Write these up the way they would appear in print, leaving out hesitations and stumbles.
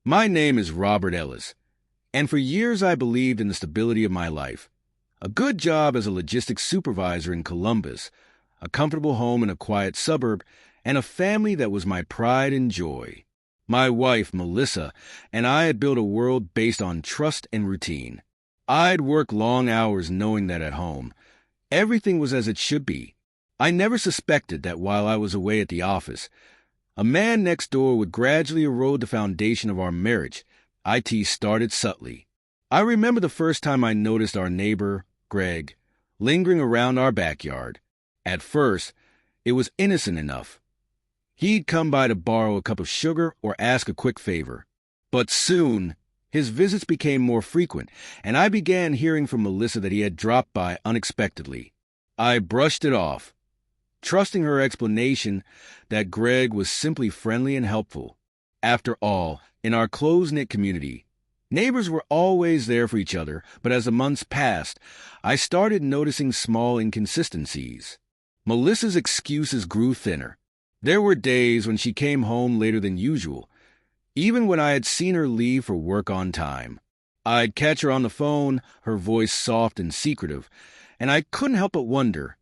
My name is Robert Ellis, and for years I believed in the stability of my life. A good job as a logistics supervisor in Columbus, a comfortable home in a quiet suburb, and a family that was my pride and joy. My wife, Melissa, and I had built a world based on trust and routine. I'd work long hours knowing that at home, everything was as it should be. I never suspected that while I was away at the office, a man next door would gradually erode the foundation of our marriage. It started subtly. I remember the first time I noticed our neighbor, Greg, lingering around our backyard. At first, it was innocent enough. He'd come by to borrow a cup of sugar or ask a quick favor. But soon, his visits became more frequent, and I began hearing from Melissa that he had dropped by unexpectedly. I brushed it off, trusting her explanation that Greg was simply friendly and helpful. After all, in our close-knit community, neighbors were always there for each other, but as the months passed, I started noticing small inconsistencies. Melissa's excuses grew thinner. There were days when she came home later than usual, even when I had seen her leave for work on time. I'd catch her on the phone, her voice soft and secretive, and I couldn't help but wonder,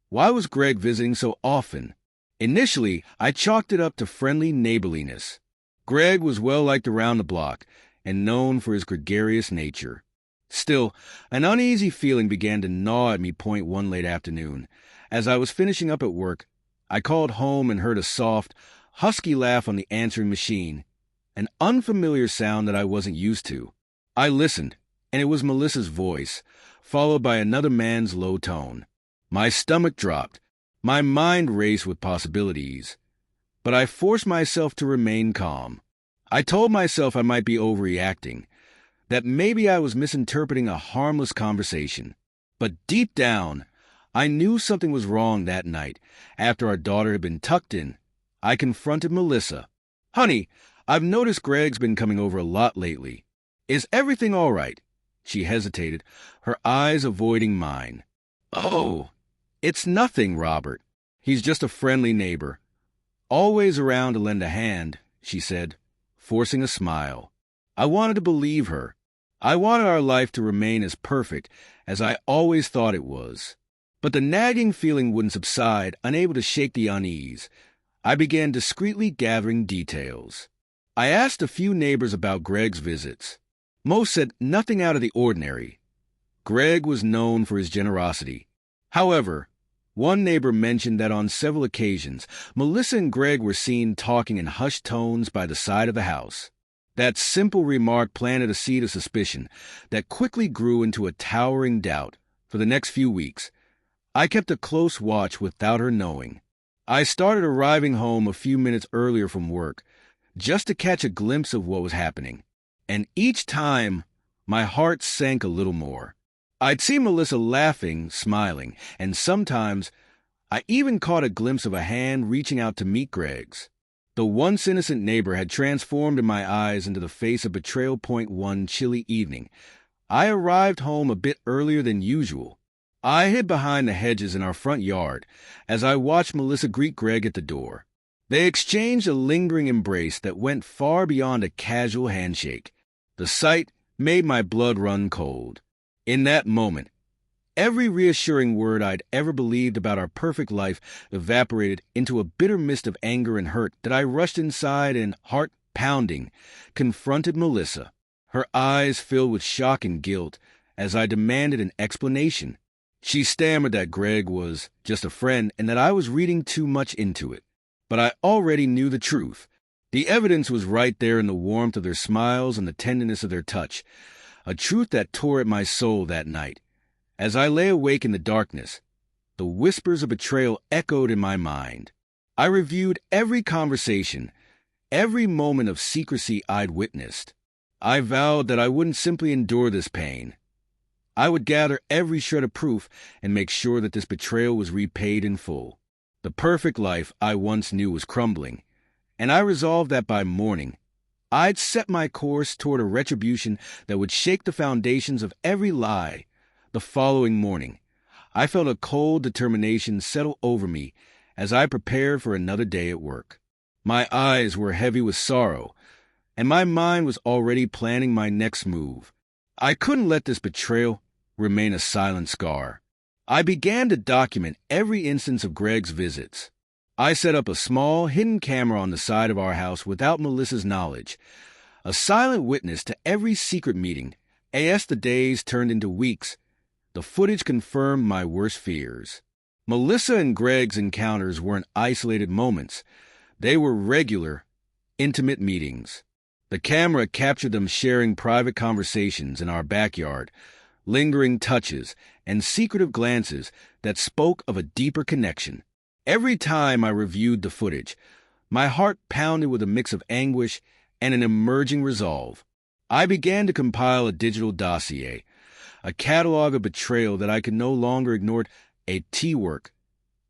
why was Greg visiting so often? Initially, I chalked it up to friendly neighborliness. Greg was well-liked around the block and known for his gregarious nature. Still, an uneasy feeling began to gnaw at me one late afternoon. As I was finishing up at work, I called home and heard a soft, husky laugh on the answering machine, an unfamiliar sound that I wasn't used to. I listened, and it was Melissa's voice, followed by another man's low tone. My stomach dropped. My mind raced with possibilities. But I forced myself to remain calm. I told myself I might be overreacting, that maybe I was misinterpreting a harmless conversation. But deep down, I knew something was wrong that night. After our daughter had been tucked in, I confronted Melissa. "Honey, I've noticed Greg's been coming over a lot lately. Is everything all right?" She hesitated, her eyes avoiding mine. "Oh, it's nothing, Robert. He's just a friendly neighbor. Always around to lend a hand," she said, forcing a smile. I wanted to believe her. I wanted our life to remain as perfect as I always thought it was. But the nagging feeling wouldn't subside, unable to shake the unease. I began discreetly gathering details. I asked a few neighbors about Greg's visits. Most said nothing out of the ordinary. Greg was known for his generosity. However, one neighbor mentioned that on several occasions, Melissa and Greg were seen talking in hushed tones by the side of the house. That simple remark planted a seed of suspicion that quickly grew into a towering doubt. For the next few weeks, I kept a close watch without her knowing. I started arriving home a few minutes earlier from work, just to catch a glimpse of what was happening. And each time, my heart sank a little more. I'd see Melissa laughing, smiling, and sometimes I even caught a glimpse of a hand reaching out to meet Greg's. The once innocent neighbor had transformed in my eyes into the face of betrayal. One chilly evening, I arrived home a bit earlier than usual. I hid behind the hedges in our front yard as I watched Melissa greet Greg at the door. They exchanged a lingering embrace that went far beyond a casual handshake. The sight made my blood run cold. In that moment, every reassuring word I'd ever believed about our perfect life evaporated into a bitter mist of anger and hurt that I rushed inside and, heart pounding, confronted Melissa. Her eyes filled with shock and guilt as I demanded an explanation. She stammered that Greg was just a friend and that I was reading too much into it. But I already knew the truth. The evidence was right there in the warmth of their smiles and the tenderness of their touch, a truth that tore at my soul that night. As I lay awake in the darkness, the whispers of betrayal echoed in my mind. I reviewed every conversation, every moment of secrecy I'd witnessed. I vowed that I wouldn't simply endure this pain. I would gather every shred of proof and make sure that this betrayal was repaid in full. The perfect life I once knew was crumbling, and I resolved that by morning, I'd set my course toward a retribution that would shake the foundations of every lie. The following morning, I felt a cold determination settle over me as I prepared for another day at work. My eyes were heavy with sorrow, and my mind was already planning my next move. I couldn't let this betrayal remain a silent scar. I began to document every instance of Greg's visits. I set up a small, hidden camera on the side of our house without Melissa's knowledge, a silent witness to every secret meeting. As the days turned into weeks, the footage confirmed my worst fears. Melissa and Greg's encounters weren't isolated moments. They were regular, intimate meetings. The camera captured them sharing private conversations in our backyard, lingering touches, and secretive glances that spoke of a deeper connection. Every time I reviewed the footage, my heart pounded with a mix of anguish and an emerging resolve. I began to compile a digital dossier, a catalog of betrayal that I could no longer ignore. A T-work.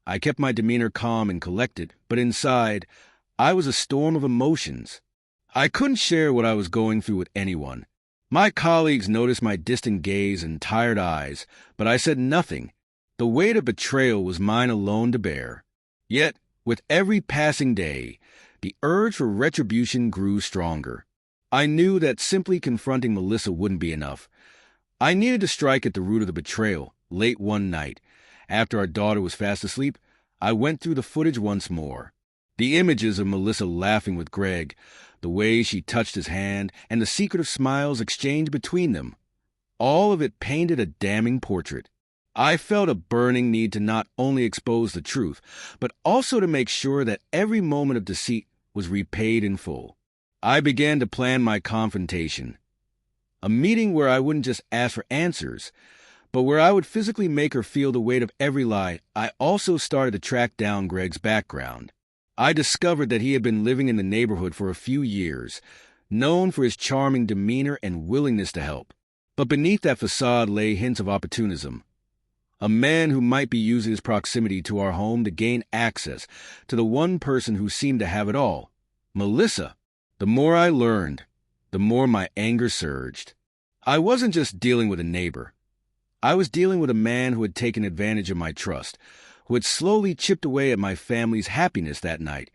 I kept my demeanor calm and collected, but inside, I was a storm of emotions. I couldn't share what I was going through with anyone. My colleagues noticed my distant gaze and tired eyes, but I said nothing. The weight of betrayal was mine alone to bear. Yet, with every passing day, the urge for retribution grew stronger. I knew that simply confronting Melissa wouldn't be enough. I needed to strike at the root of the betrayal. Late one night, after our daughter was fast asleep, I went through the footage once more. The images of Melissa laughing with Greg, the way she touched his hand, and the secretive smiles exchanged between them. All of it painted a damning portrait. I felt a burning need to not only expose the truth, but also to make sure that every moment of deceit was repaid in full. I began to plan my confrontation. A meeting where I wouldn't just ask for answers, but where I would physically make her feel the weight of every lie. I also started to track down Greg's background. I discovered that he had been living in the neighborhood for a few years, known for his charming demeanor and willingness to help. But beneath that facade lay hints of opportunism. A man who might be using his proximity to our home to gain access to the one person who seemed to have it all, Melissa. The more I learned, the more my anger surged. I wasn't just dealing with a neighbor. I was dealing with a man who had taken advantage of my trust, who had slowly chipped away at my family's happiness that night.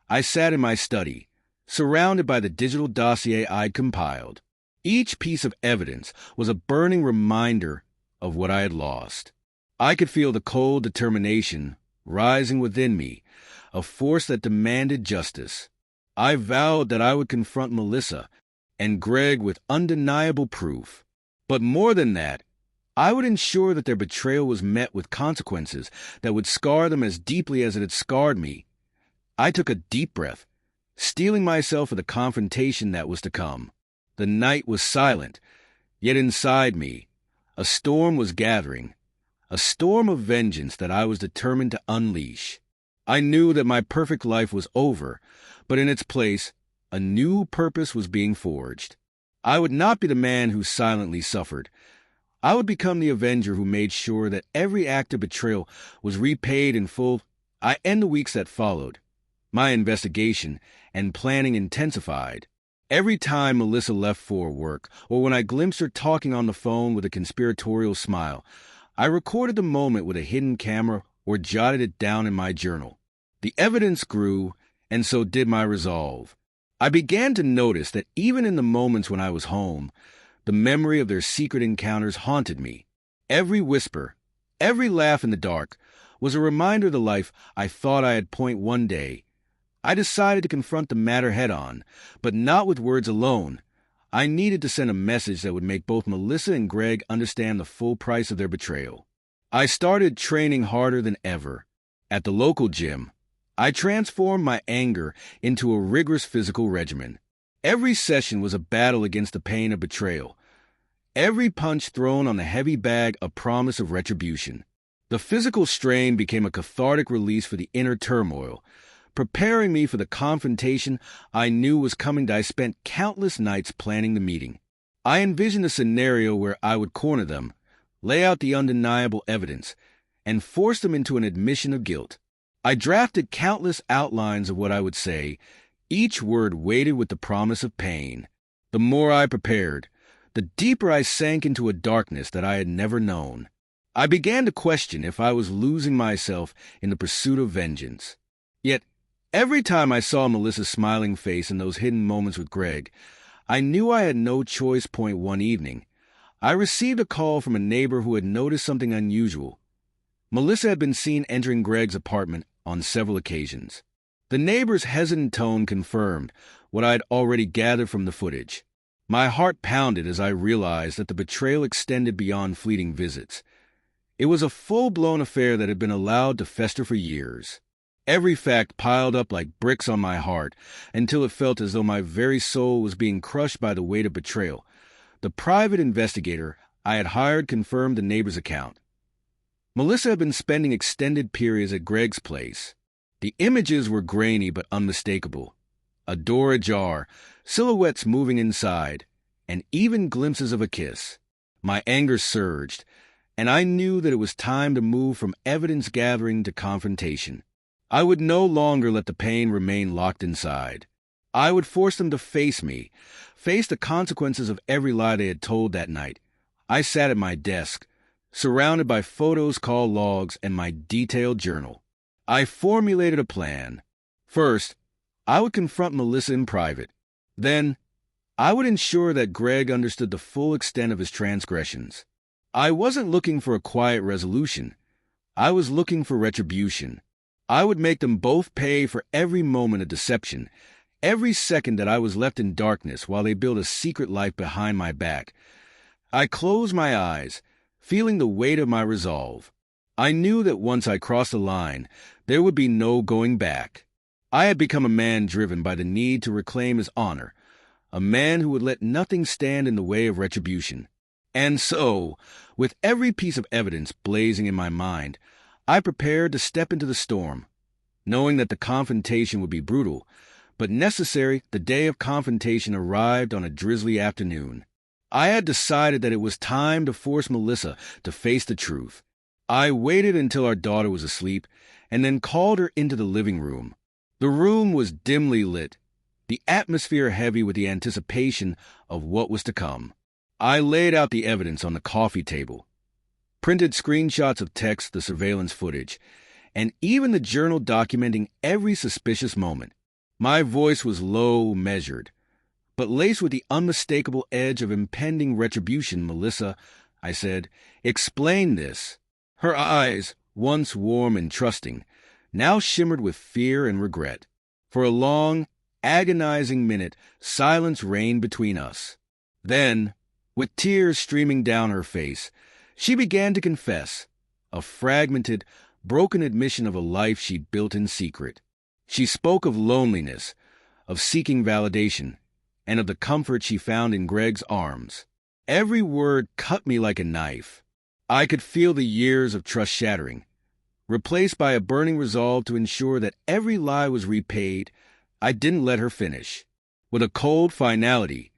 I sat in my study, surrounded by the digital dossier I'd compiled. Each piece of evidence was a burning reminder of what I had lost. I could feel the cold determination rising within me, a force that demanded justice. I vowed that I would confront Melissa and Greg with undeniable proof. But more than that, I would ensure that their betrayal was met with consequences that would scar them as deeply as it had scarred me. I took a deep breath, steeling myself for the confrontation that was to come. The night was silent, yet inside me, a storm was gathering, a storm of vengeance that I was determined to unleash. I knew that my perfect life was over, but in its place, a new purpose was being forged. I would not be the man who silently suffered. I would become the avenger who made sure that every act of betrayal was repaid in full. In the weeks that followed, my investigation and planning intensified. Every time Melissa left for work, or when I glimpsed her talking on the phone with a conspiratorial smile, I recorded the moment with a hidden camera or jotted it down in my journal. The evidence grew, and so did my resolve. I began to notice that even in the moments when I was home, the memory of their secret encounters haunted me. Every whisper, every laugh in the dark, was a reminder of the life I thought I had point one day. I decided to confront the matter head-on, but not with words alone. I needed to send a message that would make both Melissa and Greg understand the full price of their betrayal. I started training harder than ever. At the local gym, I transformed my anger into a rigorous physical regimen. Every session was a battle against the pain of betrayal. Every punch thrown on the heavy bag a promise of retribution. The physical strain became a cathartic release for the inner turmoil, preparing me for the confrontation I knew was coming. I spent countless nights planning the meeting. I envisioned a scenario where I would corner them, lay out the undeniable evidence, and force them into an admission of guilt. I drafted countless outlines of what I would say, each word weighted with the promise of pain. The more I prepared, the deeper I sank into a darkness that I had never known. I began to question if I was losing myself in the pursuit of vengeance. Yet, Every time I saw Melissa's smiling face in those hidden moments with Greg, I knew I had no choice. One evening, I received a call from a neighbor who had noticed something unusual. Melissa had been seen entering Greg's apartment on several occasions. The neighbor's hesitant tone confirmed what I had already gathered from the footage. My heart pounded as I realized that the betrayal extended beyond fleeting visits. It was a full-blown affair that had been allowed to fester for years. Every fact piled up like bricks on my heart until it felt as though my very soul was being crushed by the weight of betrayal. The private investigator I had hired confirmed the neighbor's account. Melissa had been spending extended periods at Greg's place. The images were grainy but unmistakable. A door ajar, silhouettes moving inside, and even glimpses of a kiss. My anger surged, and I knew that it was time to move from evidence gathering to confrontation. I would no longer let the pain remain locked inside. I would force them to face me, face the consequences of every lie they had told that night. I sat at my desk, surrounded by photos, call logs, and my detailed journal. I formulated a plan. First, I would confront Melissa in private. Then, I would ensure that Greg understood the full extent of his transgressions. I wasn't looking for a quiet resolution. I was looking for retribution. I would make them both pay for every moment of deception, every second that I was left in darkness while they built a secret life behind my back. I closed my eyes, feeling the weight of my resolve. I knew that once I crossed the line, there would be no going back. I had become a man driven by the need to reclaim his honor, a man who would let nothing stand in the way of retribution. And so, with every piece of evidence blazing in my mind, I prepared to step into the storm, knowing that the confrontation would be brutal, but necessary. The day of confrontation arrived on a drizzly afternoon. I had decided that it was time to force Melissa to face the truth. I waited until our daughter was asleep, and then called her into the living room. The room was dimly lit, the atmosphere heavy with the anticipation of what was to come. I laid out the evidence on the coffee table, printed screenshots of text, the surveillance footage, and even the journal documenting every suspicious moment. My voice was low, measured, but laced with the unmistakable edge of impending retribution. "Melissa," I said, "explain this." Her eyes, once warm and trusting, now shimmered with fear and regret. For a long, agonizing minute, silence reigned between us. Then, with tears streaming down her face, she began to confess, a fragmented, broken admission of a life she'd built in secret. She spoke of loneliness, of seeking validation, and of the comfort she found in Greg's arms. Every word cut me like a knife. I could feel the years of trust shattering, replaced by a burning resolve to ensure that every lie was repaid. I didn't let her finish. With a cold finality,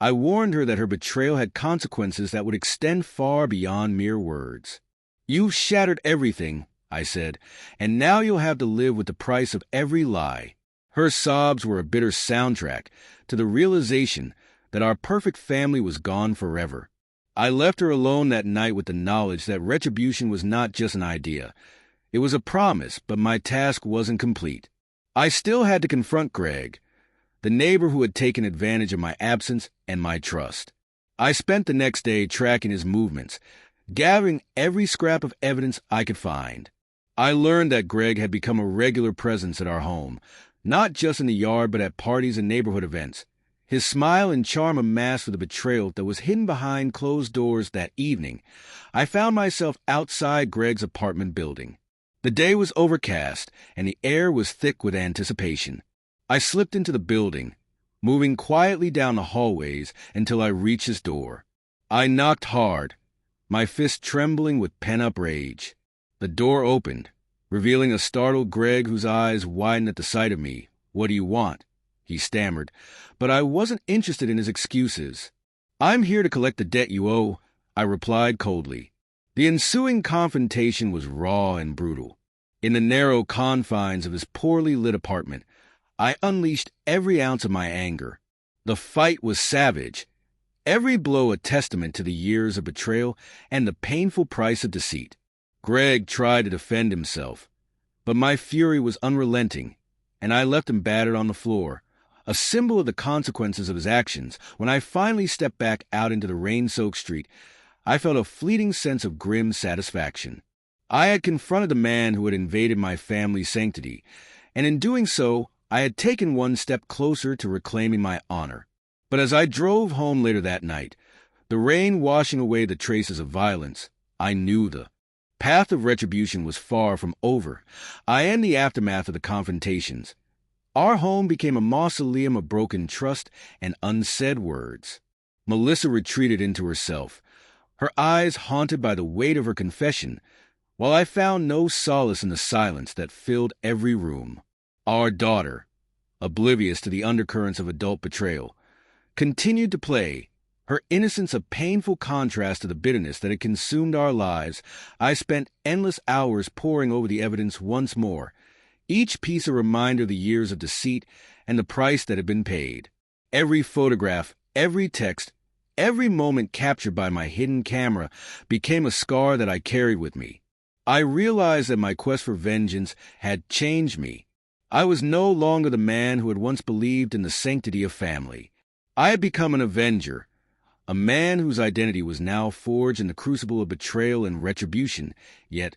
I warned her that her betrayal had consequences that would extend far beyond mere words. "You've shattered everything," I said, "and now you'll have to live with the price of every lie." Her sobs were a bitter soundtrack to the realization that our perfect family was gone forever. I left her alone that night with the knowledge that retribution was not just an idea. It was a promise, but my task wasn't complete. I still had to confront Greg, the neighbor who had taken advantage of my absence and my trust. I spent the next day tracking his movements, gathering every scrap of evidence I could find. I learned that Greg had become a regular presence at our home, not just in the yard but at parties and neighborhood events. His smile and charm amassed for the betrayal that was hidden behind closed doors. That evening, I found myself outside Greg's apartment building. The day was overcast, and the air was thick with anticipation. I slipped into the building, moving quietly down the hallways until I reached his door. I knocked hard, my fist trembling with pent-up rage. The door opened, revealing a startled Greg whose eyes widened at the sight of me. "What do you want?" he stammered, but I wasn't interested in his excuses. "I'm here to collect the debt you owe," I replied coldly. The ensuing confrontation was raw and brutal. In the narrow confines of his poorly lit apartment, I unleashed every ounce of my anger. The fight was savage, every blow a testament to the years of betrayal and the painful price of deceit. Greg tried to defend himself, but my fury was unrelenting, and I left him battered on the floor, a symbol of the consequences of his actions. When I finally stepped back out into the rain-soaked street, I felt a fleeting sense of grim satisfaction. I had confronted the man who had invaded my family's sanctity, and in doing so, I had taken one step closer to reclaiming my honor. But as I drove home later that night, the rain washing away the traces of violence, I knew the path of retribution was far from over. I am the aftermath of the confrontations. Our home became a mausoleum of broken trust and unsaid words. Melissa retreated into herself, her eyes haunted by the weight of her confession, while I found no solace in the silence that filled every room. Our daughter, oblivious to the undercurrents of adult betrayal, continued to play, her innocence a painful contrast to the bitterness that had consumed our lives. I spent endless hours poring over the evidence once more, each piece a reminder of the years of deceit and the price that had been paid. Every photograph, every text, every moment captured by my hidden camera became a scar that I carried with me. I realized that my quest for vengeance had changed me. I was no longer the man who had once believed in the sanctity of family. I had become an avenger, a man whose identity was now forged in the crucible of betrayal and retribution. Yet,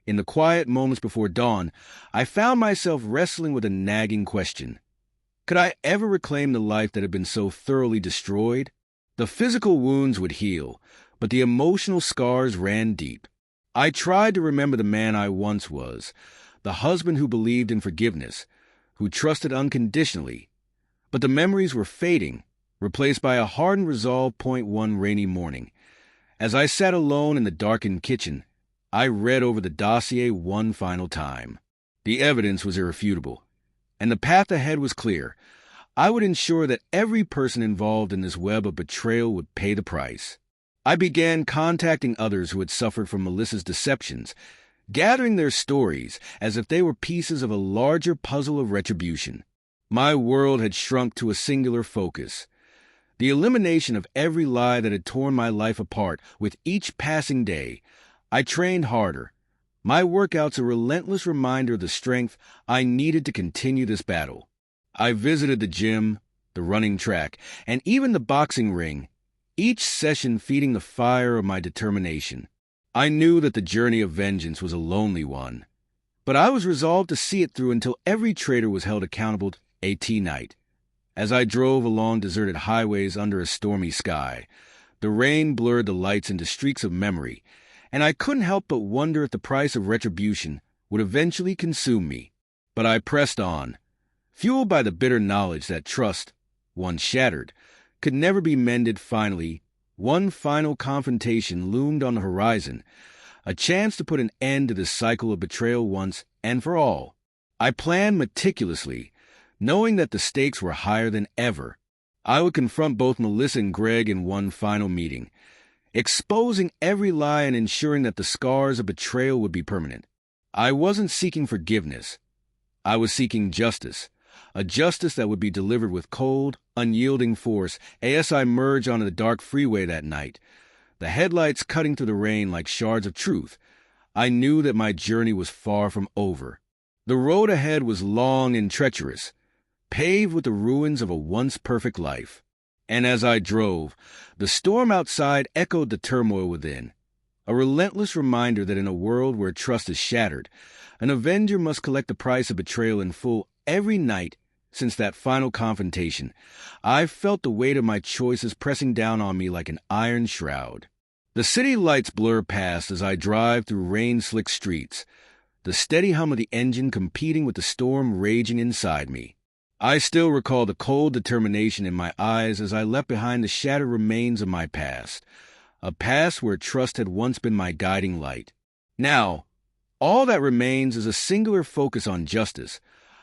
in the quiet moments before dawn, I found myself wrestling with a nagging question. Could I ever reclaim the life that had been so thoroughly destroyed? The physical wounds would heal, but the emotional scars ran deep. I tried to remember the man I once was, the husband who believed in forgiveness, who trusted unconditionally. But the memories were fading, replaced by a hardened resolve. One rainy morning, as I sat alone in the darkened kitchen, I read over the dossier one final time. The evidence was irrefutable, and the path ahead was clear. I would ensure that every person involved in this web of betrayal would pay the price. I began contacting others who had suffered from Melissa's deceptions, gathering their stories as if they were pieces of a larger puzzle of retribution. My world had shrunk to a singular focus: the elimination of every lie that had torn my life apart. With each passing day, I trained harder, my workouts a relentless reminder of the strength I needed to continue this battle. I visited the gym, the running track, and even the boxing ring, each session feeding the fire of my determination. I knew that the journey of vengeance was a lonely one, but I was resolved to see it through until every traitor was held accountable. Night, as I drove along deserted highways under a stormy sky, the rain blurred the lights into streaks of memory, and I couldn't help but wonder if the price of retribution would eventually consume me. But I pressed on, fueled by the bitter knowledge that trust, once shattered, could never be mended. Finally, one final confrontation loomed on the horizon, a chance to put an end to this cycle of betrayal once and for all. I planned meticulously, knowing that the stakes were higher than ever. I would confront both Melissa and Greg in one final meeting, exposing every lie and ensuring that the scars of betrayal would be permanent. I wasn't seeking forgiveness. I was seeking justice, a justice that would be delivered with cold, unyielding force. As I merged onto the dark freeway that night, the headlights cutting through the rain like shards of truth, I knew that my journey was far from over. The road ahead was long and treacherous, paved with the ruins of a once perfect life. And as I drove, the storm outside echoed the turmoil within, a relentless reminder that in a world where trust is shattered, an avenger must collect the price of betrayal in full. Every night since that final confrontation, I've felt the weight of my choices pressing down on me like an iron shroud. The city lights blur past as I drive through rain-slicked streets, the steady hum of the engine competing with the storm raging inside me. I still recall the cold determination in my eyes as I left behind the shattered remains of my past, a past where trust had once been my guiding light. Now, all that remains is a singular focus on justice,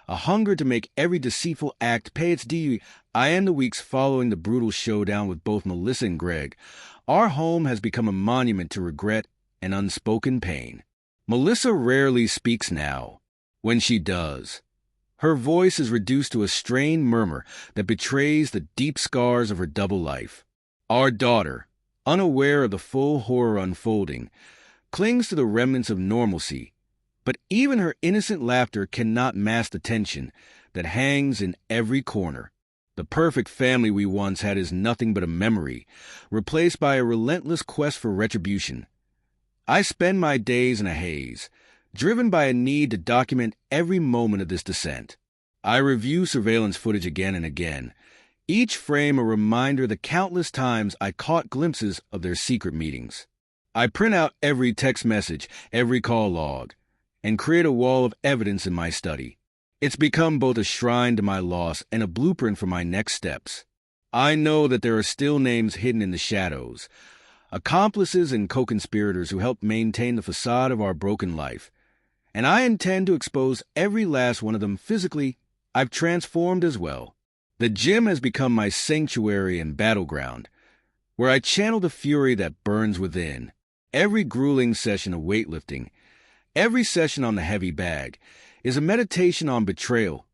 a hunger to make every deceitful act pay its due. In the weeks following the brutal showdown with both Melissa and Greg, our home has become a monument to regret and unspoken pain. Melissa rarely speaks now. When she does, her voice is reduced to a strained murmur that betrays the deep scars of her double life. Our daughter, unaware of the full horror unfolding, clings to the remnants of normalcy, but even her innocent laughter cannot mask the tension that hangs in every corner. The perfect family we once had is nothing but a memory, replaced by a relentless quest for retribution. I spend my days in a haze, driven by a need to document every moment of this descent. I review surveillance footage again and again, each frame a reminder of the countless times I caught glimpses of their secret meetings. I print out every text message, every call log, and create a wall of evidence in my study. It's become both a shrine to my loss and a blueprint for my next steps. I know that there are still names hidden in the shadows, accomplices and co-conspirators who helped maintain the facade of our broken life, and I intend to expose every last one of them physically. I've transformed as well. The gym has become my sanctuary and battleground, where I channel the fury that burns within. Every grueling session of weightlifting, every session on the heavy bag, is a meditation on betrayal,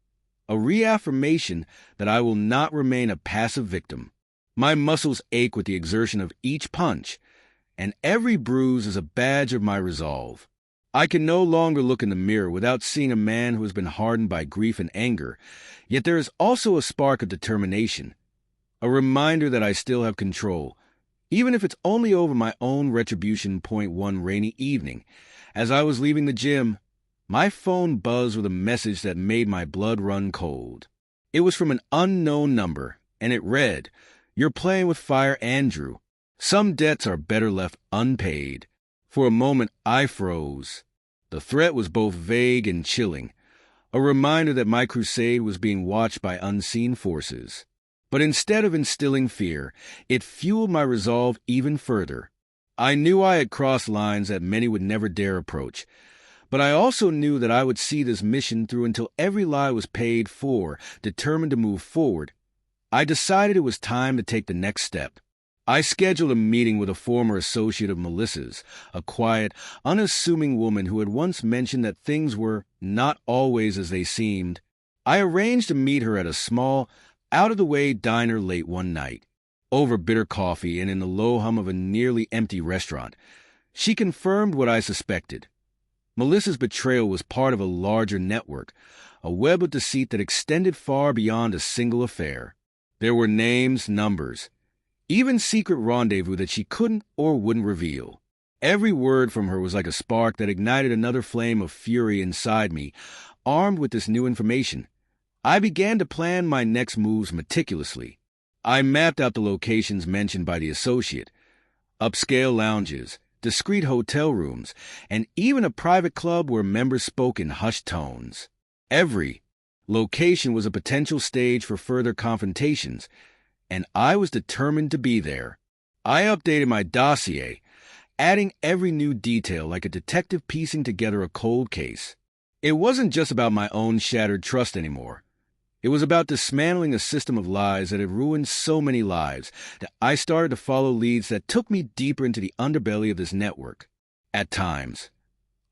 a reaffirmation that I will not remain a passive victim. My muscles ache with the exertion of each punch, and every bruise is a badge of my resolve. I can no longer look in the mirror without seeing a man who has been hardened by grief and anger, yet there is also a spark of determination, a reminder that I still have control, even if it's only over my own retribution. One rainy evening, as I was leaving the gym, my phone buzzed with a message that made my blood run cold. It was from an unknown number, and it read, "You're playing with fire, Andrew. Some debts are better left unpaid." For a moment, I froze. The threat was both vague and chilling, a reminder that my crusade was being watched by unseen forces. But instead of instilling fear, it fueled my resolve even further. I knew I had crossed lines that many would never dare approach, but I also knew that I would see this mission through until every lie was paid for. Determined to move forward, I decided it was time to take the next step. I scheduled a meeting with a former associate of Melissa's, a quiet, unassuming woman who had once mentioned that things were not always as they seemed. I arranged to meet her at a small, out-of-the-way diner late one night. Over bitter coffee and in the low hum of a nearly empty restaurant, she confirmed what I suspected. Melissa's betrayal was part of a larger network, a web of deceit that extended far beyond a single affair. There were names, numbers, even secret rendezvous that she couldn't or wouldn't reveal. Every word from her was like a spark that ignited another flame of fury inside me. Armed with this new information, I began to plan my next moves meticulously. I mapped out the locations mentioned by the associate: upscale lounges, discreet hotel rooms, and even a private club where members spoke in hushed tones. Every location was a potential stage for further confrontations, and I was determined to be there. I updated my dossier, adding every new detail like a detective piecing together a cold case. It wasn't just about my own shattered trust anymore. It was about dismantling a system of lies that had ruined so many lives that I started to follow leads that took me deeper into the underbelly of this network. At times,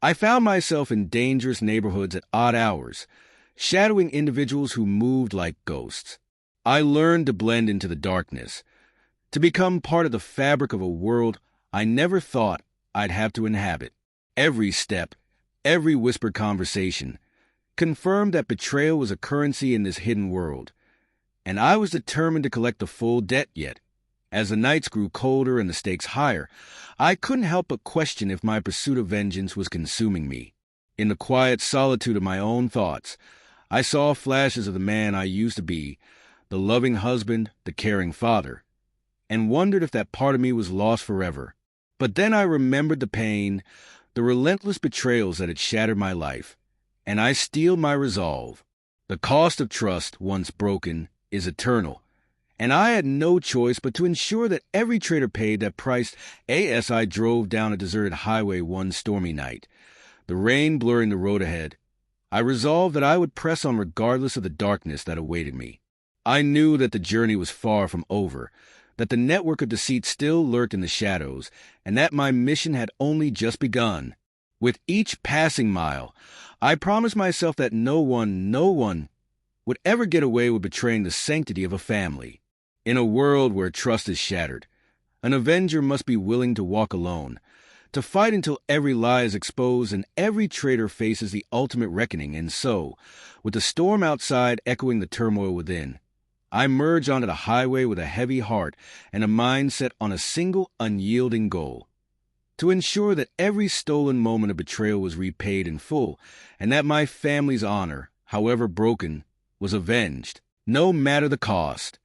I found myself in dangerous neighborhoods at odd hours, shadowing individuals who moved like ghosts. I learned to blend into the darkness, to become part of the fabric of a world I never thought I'd have to inhabit. Every step, every whispered conversation, confirmed that betrayal was a currency in this hidden world, and I was determined to collect the full debt yet. As the nights grew colder and the stakes higher, I couldn't help but question if my pursuit of vengeance was consuming me. In the quiet solitude of my own thoughts, I saw flashes of the man I used to be, the loving husband, the caring father, and wondered if that part of me was lost forever. But then I remembered the pain, the relentless betrayals that had shattered my life, and I steeled my resolve. The cost of trust, once broken, is eternal, and I had no choice but to ensure that every traitor paid that price. As I drove down a deserted highway one stormy night, the rain blurring the road ahead, I resolved that I would press on regardless of the darkness that awaited me. I knew that the journey was far from over, that the network of deceit still lurked in the shadows, and that my mission had only just begun. With each passing mile, I promised myself that no one would ever get away with betraying the sanctity of a family. In a world where trust is shattered, an avenger must be willing to walk alone, to fight until every lie is exposed and every traitor faces the ultimate reckoning. And so, with the storm outside echoing the turmoil within, I merge onto the highway with a heavy heart and a mind set on a single unyielding goal: to ensure that every stolen moment of betrayal was repaid in full, and that my family's honor, however broken, was avenged, no matter the cost.